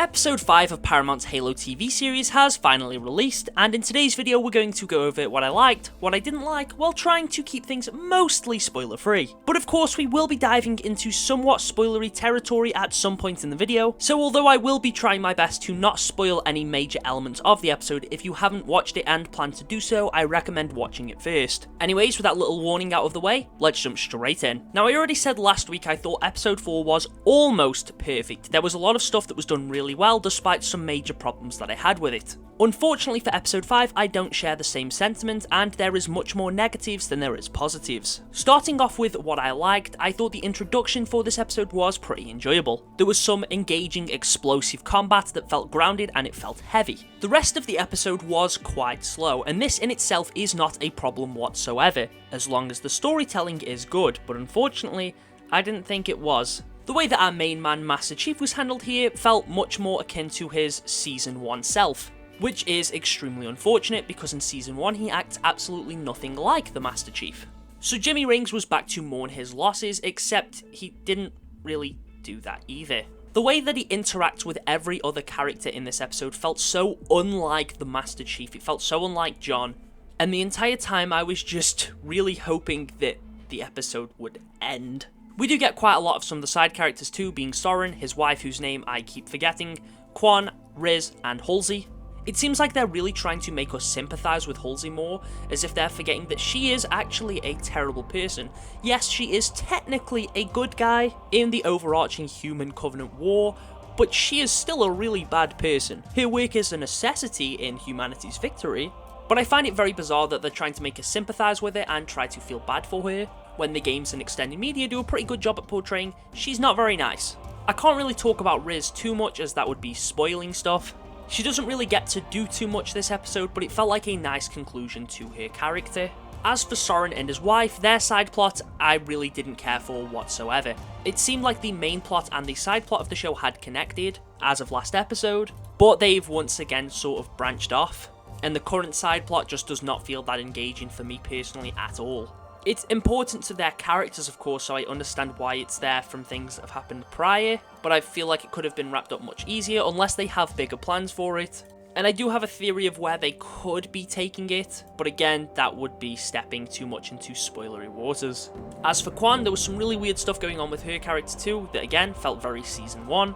Episode 5 of Paramount's Halo TV series has finally released, and in today's video we're going to go over what I liked, what I didn't like, while trying to keep things mostly spoiler-free. But of course we will be diving into somewhat spoilery territory at some point in the video, so although I will be trying my best to not spoil any major elements of the episode, if you haven't watched it and plan to do so, I recommend watching it first. Anyways, with that little warning out of the way, let's jump straight in. Now I already said last week I thought episode 4 was almost perfect. There was a lot of stuff that was done really well, despite some major problems that I had with it. Unfortunately for episode 5, I don't share the same sentiment, and there is much more negatives than there is positives. Starting off with what I liked, I thought the introduction for this episode was pretty enjoyable. There was some engaging, explosive combat that felt grounded and it felt heavy. The rest of the episode was quite slow, and this in itself is not a problem whatsoever, as long as the storytelling is good, but unfortunately, I didn't think it was. The way that our main man, Master Chief, was handled here felt much more akin to his Season 1 self, which is extremely unfortunate because in Season 1 he acts absolutely nothing like the Master Chief. So Jimmy Rings was back to mourn his losses, except he didn't really do that either. The way that he interacts with every other character in this episode felt so unlike the Master Chief, it felt so unlike John, and the entire time I was just really hoping that the episode would end. We do get quite a lot of some of the side characters too, being Soren, his wife whose name I keep forgetting, Quan, Riz, and Halsey. It seems like they're really trying to make us sympathise with Halsey more, as if they're forgetting that she is actually a terrible person. Yes, she is technically a good guy in the overarching Human Covenant war, but she is still a really bad person. Her work is a necessity in humanity's victory, but I find it very bizarre that they're trying to make us sympathise with her and try to feel bad for her, when the games and extended media do a pretty good job at portraying she's not very nice. I can't really talk about Riz too much as that would be spoiling stuff. She doesn't really get to do too much this episode, but it felt like a nice conclusion to her character. As for Soren and his wife, their side plot I really didn't care for whatsoever. It seemed like the main plot and the side plot of the show had connected, as of last episode, but they've once again sort of branched off, and the current side plot just does not feel that engaging for me personally at all. It's important to their characters, of course, so I understand why it's there from things that have happened prior, but I feel like it could have been wrapped up much easier unless they have bigger plans for it. And I do have a theory of where they could be taking it, but again, that would be stepping too much into spoilery waters. As for Quan, there was some really weird stuff going on with her character too, that again, felt very Season 1.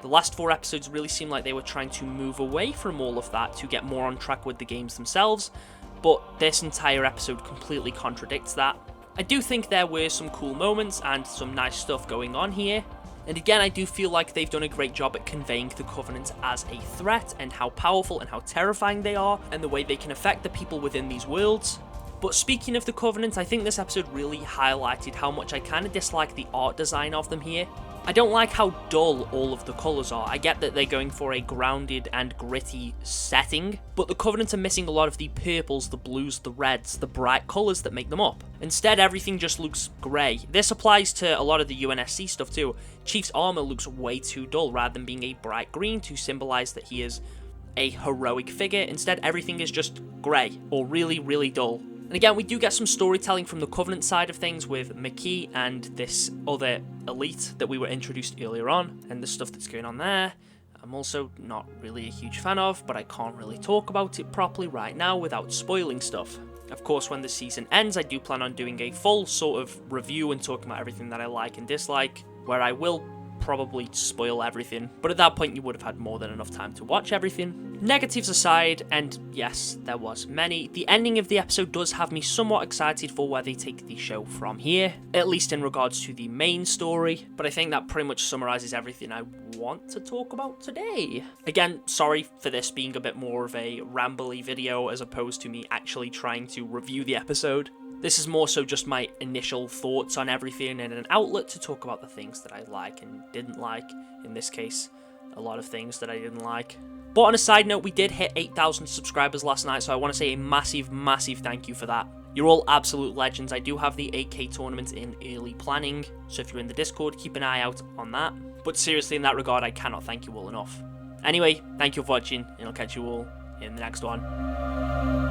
The last 4 episodes really seemed like they were trying to move away from all of that to get more on track with the games themselves, but this entire episode completely contradicts that. I do think there were some cool moments and some nice stuff going on here, and again I do feel like they've done a great job at conveying the Covenant as a threat and how powerful and how terrifying they are and the way they can affect the people within these worlds. But speaking of the Covenant, I think this episode really highlighted how much I kind of dislike the art design of them here. I don't like how dull all of the colours are. I get that they're going for a grounded and gritty setting, but the Covenant are missing a lot of the purples, the blues, the reds, the bright colours that make them up. Instead, everything just looks grey. This applies to a lot of the UNSC stuff too. Chief's armour looks way too dull rather than being a bright green to symbolise that he is a heroic figure. Instead, everything is just grey or really, really dull. And again, we do get some storytelling from the Covenant side of things with McKee and this other elite that we were introduced earlier on, and the stuff that's going on there. I'm also not really a huge fan of, but I can't really talk about it properly right now without spoiling stuff. Of course, when the season ends, I do plan on doing a full sort of review and talking about everything that I like and dislike, where I will probably spoil everything, but at that point you would have had more than enough time to watch everything. Negatives aside, and yes, there was many, the ending of the episode does have me somewhat excited for where they take the show from here, at least in regards to the main story, but I think that pretty much summarises everything I want to talk about today. Again, sorry for this being a bit more of a rambly video as opposed to me actually trying to review the episode. This is more so just my initial thoughts on everything and an outlet to talk about the things that I like and didn't like. In this case, a lot of things that I didn't like. But on a side note, we did hit 8,000 subscribers last night, so I want to say a massive, massive thank you for that. You're all absolute legends. I do have the 8K tournament in early planning, so if you're in the Discord, keep an eye out on that. But seriously, in that regard, I cannot thank you all enough. Anyway, thank you for watching, and I'll catch you all in the next one.